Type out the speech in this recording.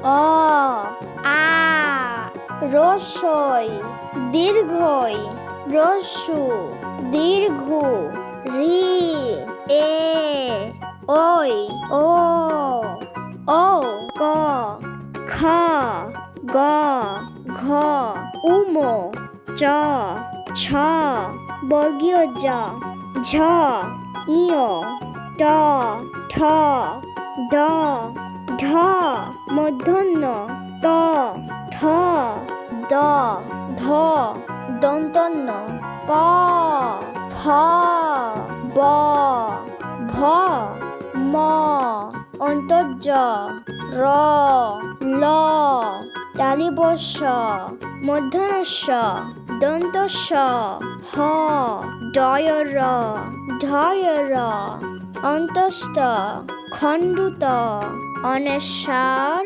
অ আ রসই দীর্ঘই রস্যু দীর্ঘু রি এ ওই ও ও ক খ গ ঘ উমো চ ছ বর্গীয় জ ঝ ইয় ট ঠ ড ঢ মূর্ধন্য ত থ দ ধ দন্তন্য প ফ ব ভ ম অন্তর্জ র ল তালিবস্য মূর্ধন্যস্য দন্তস্য হ ডয়র ঢয়র অন্তস্থ খণ্ডুত অনেশ্বর